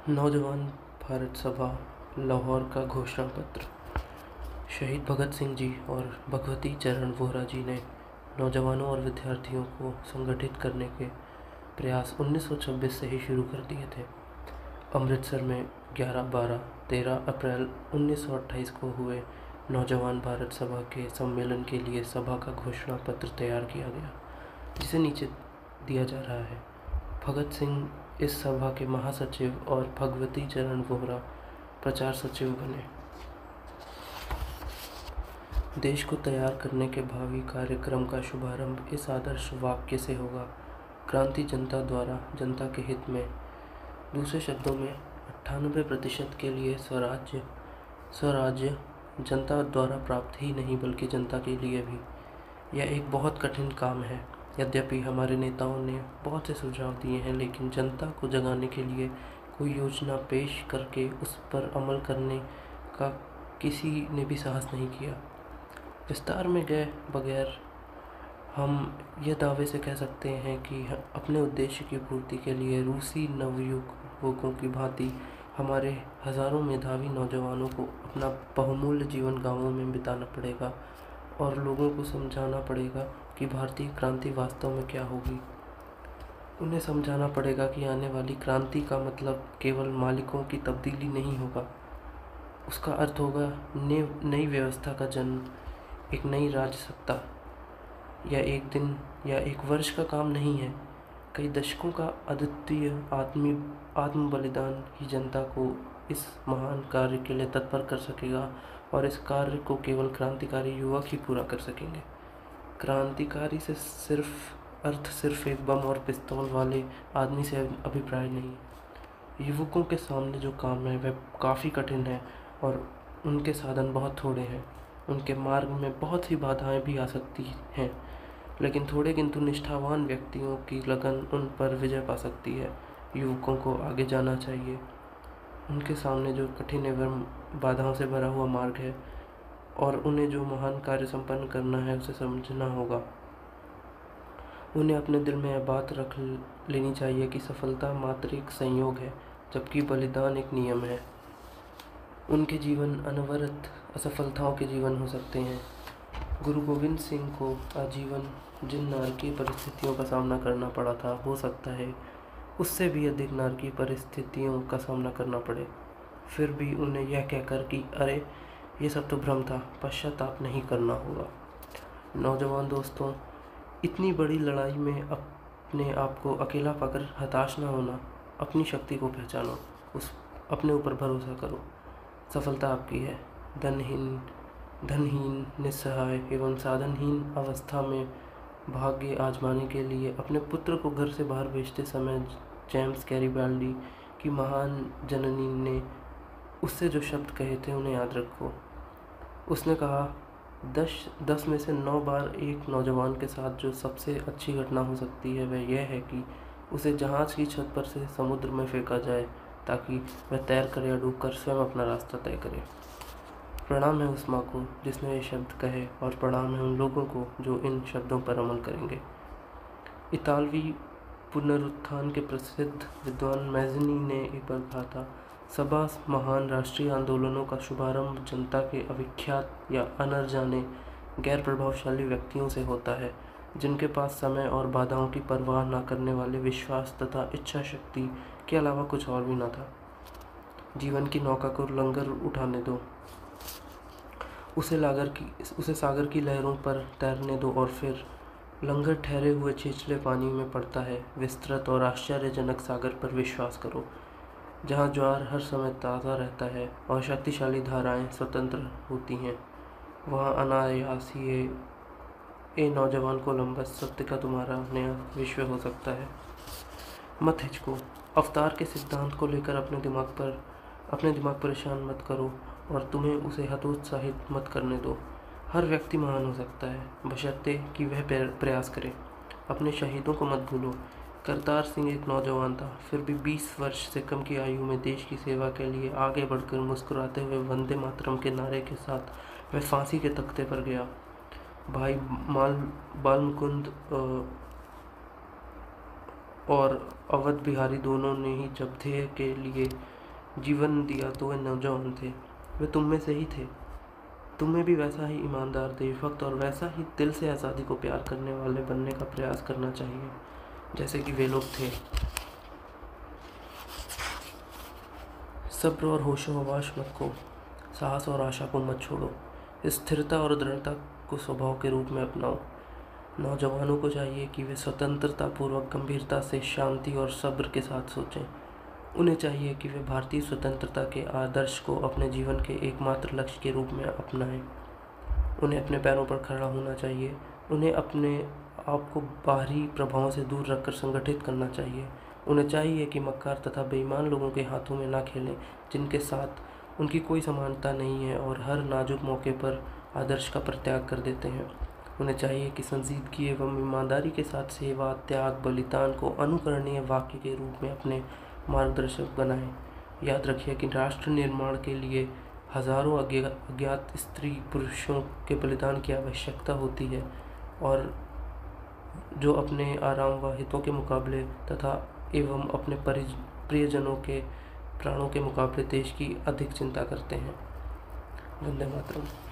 नौजवान भारत सभा लाहौर का घोषणा पत्र। शहीद भगत सिंह जी और भगवती चरण वोहरा जी ने नौजवानों और विद्यार्थियों को संगठित करने के प्रयास 1926 से ही शुरू कर दिए थे। अमृतसर में 11-12-13 अप्रैल 1928 को हुए नौजवान भारत सभा के सम्मेलन के लिए सभा का घोषणा पत्र तैयार किया गया, जिसे नीचे दिया जा रहा है। भगत सिंह इस सभा के महासचिव और भगवती चरण वोहरा प्रचार सचिव बने। देश को तैयार करने के भावी कार्यक्रम का शुभारंभ इस आदर्श वाक्य से होगा: क्रांति जनता द्वारा, जनता के हित में। दूसरे शब्दों में 98% के लिए स्वराज्य जनता द्वारा प्राप्त ही नहीं बल्कि जनता के लिए भी। यह एक बहुत कठिन काम है। यद्यपि हमारे नेताओं ने बहुत से सुझाव दिए हैं, लेकिन जनता को जगाने के लिए कोई योजना पेश करके उस पर अमल करने का किसी ने भी साहस नहीं किया। विस्तार में गए बगैर हम यह दावे से कह सकते हैं कि अपने उद्देश्य की पूर्ति के लिए रूसी नवयुवकों की भांति हमारे हजारों मेधावी नौजवानों को अपना बहुमूल्य जीवन गांवों में बिताना पड़ेगा और लोगों को समझाना पड़ेगा कि भारतीय क्रांति वास्तव में क्या होगी। उन्हें समझाना पड़ेगा कि आने वाली क्रांति का मतलब केवल मालिकों की तब्दीली नहीं होगा। उसका अर्थ होगा नई व्यवस्था का जन्म, एक नई राजसत्ता। यह एक दिन या एक वर्ष का काम नहीं है। कई दशकों का अद्वितीय आत्म बलिदान ही जनता को इस महान कार्य के लिए तत्पर कर सकेगा, और इस कार्य को केवल क्रांतिकारी युवक ही पूरा कर सकेंगे। क्रांतिकारी से सिर्फ एक बम और पिस्तौल वाले आदमी से अभिप्राय नहीं। युवकों के सामने जो काम है वह काफ़ी कठिन है और उनके साधन बहुत थोड़े हैं। उनके मार्ग में बहुत सी बाधाएं भी आ सकती हैं, लेकिन थोड़े किंतु निष्ठावान व्यक्तियों की लगन उन पर विजय पा सकती है। युवकों को आगे जाना चाहिए। उनके सामने जो कठिन एवं बाधाओं से भरा हुआ मार्ग है और उन्हें जो महान कार्य संपन्न करना है उसे समझना होगा। उन्हें अपने दिल में यह बात रख लेनी चाहिए कि सफलता मात्र एक संयोग है, जबकि बलिदान एक नियम है। उनके जीवन अनवरत असफलताओं के जीवन हो सकते हैं। गुरु गोविंद सिंह को आजीवन जिन नारकीय परिस्थितियों का सामना करना पड़ा था, हो सकता है उससे भी अधिक नारकीय परिस्थितियों का सामना करना पड़े। फिर भी उन्हें यह कहकर कि अरे ये सब तो भ्रम था, पश्चाताप नहीं करना होगा। नौजवान दोस्तों, इतनी बड़ी लड़ाई में अपने आप को अकेला पाकर हताश न होना। अपनी शक्ति को पहचानो, अपने ऊपर भरोसा करो। सफलता आपकी है। धनहीन, निस्सहाय एवं साधनहीन अवस्था में भाग्य आजमाने के लिए अपने पुत्र को घर से बाहर भेजते समय जेम्स गैरिबाल्डी की महान जननी ने उससे जो शब्द कहे थे उन्हें याद रखो। उसने कहा, 10 में से 9 बार एक नौजवान के साथ जो सबसे अच्छी घटना हो सकती है वह यह है कि उसे जहाज़ की छत पर से समुद्र में फेंका जाए, ताकि वह तैर कर या डूब कर स्वयं अपना रास्ता तय करे। प्रणाम है उस माँ को जिसने ये शब्द कहे, और प्रणाम है उन लोगों को जो इन शब्दों पर अमल करेंगे। इतालवी पुनरुत्थान के प्रसिद्ध विद्वान मैज़नी ने एक बार कहा था, सभा महान राष्ट्रीय आंदोलनों का शुभारंभ जनता के अविख्यात या अनजाने गैर प्रभावशाली व्यक्तियों से होता है, जिनके पास समय और बाधाओं की परवाह न करने वाले विश्वास तथा इच्छा शक्ति के अलावा कुछ और भी न था। जीवन की नौका को लंगर उठाने दो, उसे सागर की लहरों पर तैरने दो, और फिर लंगर ठहरे हुए छिछले पानी में पड़ता है। विस्तृत और आश्चर्यजनक सागर पर विश्वास करो, जहाँ ज्वार हर समय ताज़ा रहता है और शक्तिशाली धाराएं स्वतंत्र होती हैं। वहाँ अनायास ही ए नौजवान कोलंबस, सत्य का तुम्हारा नया विश्व हो सकता है। मत हिचको। अवतार के सिद्धांत को लेकर अपने दिमाग परेशान मत करो, और तुम्हें उसे हतोत्साहित मत करने दो। हर व्यक्ति महान हो सकता है, बशर्ते कि वह प्रयास करे। अपने शहीदों को मत भूलो। करतार सिंह एक नौजवान था, फिर भी 20 वर्ष से कम की आयु में देश की सेवा के लिए आगे बढ़कर मुस्कुराते हुए वंदे मातरम के नारे के साथ वह फांसी के तख्ते पर गया। भाई बालमुकुंद और अवध बिहारी दोनों ने ही जब ध्येय के लिए जीवन दिया तो वे नौजवान थे, वे तुम में से ही थे। तुम्हें भी वैसा ही ईमानदार, देशभक्त और वैसा ही दिल से आज़ादी को प्यार करने वाले बनने का प्रयास करना चाहिए जैसे कि वे लोग थे। सब्र और होशो-हवास मत खो, साहस और आशा को मत छोड़ो, स्थिरता और दृढ़ता को स्वभाव के रूप में अपनाओ। नौजवानों को चाहिए कि वे स्वतंत्रता पूर्वक, गंभीरता से, शांति और सब्र के साथ सोचें। उन्हें चाहिए कि वे भारतीय स्वतंत्रता के आदर्श को अपने जीवन के एकमात्र लक्ष्य के रूप में अपनाएं। उन्हें अपने पैरों पर खड़ा होना चाहिए। उन्हें अपने आप को बाहरी प्रभावों से दूर रखकर संगठित करना चाहिए। उन्हें चाहिए कि मक्कार तथा बेईमान लोगों के हाथों में ना खेलें, जिनके साथ उनकी कोई समानता नहीं है और हर नाजुक मौके पर आदर्श का परित्याग कर देते हैं। उन्हें चाहिए कि संजीदगी एवं ईमानदारी के साथ सेवा, त्याग, बलिदान को अनुकरणीय वाक्य के रूप में अपने मार्गदर्शक बनाएं। याद रखिए कि राष्ट्र निर्माण के लिए हजारों अज्ञात स्त्री पुरुषों के बलिदान की आवश्यकता होती है, और जो अपने आराम व हितों के मुकाबले तथा एवं अपने प्रियजनों के प्राणों के मुकाबले देश की अधिक चिंता करते हैं। वंदे मातरम।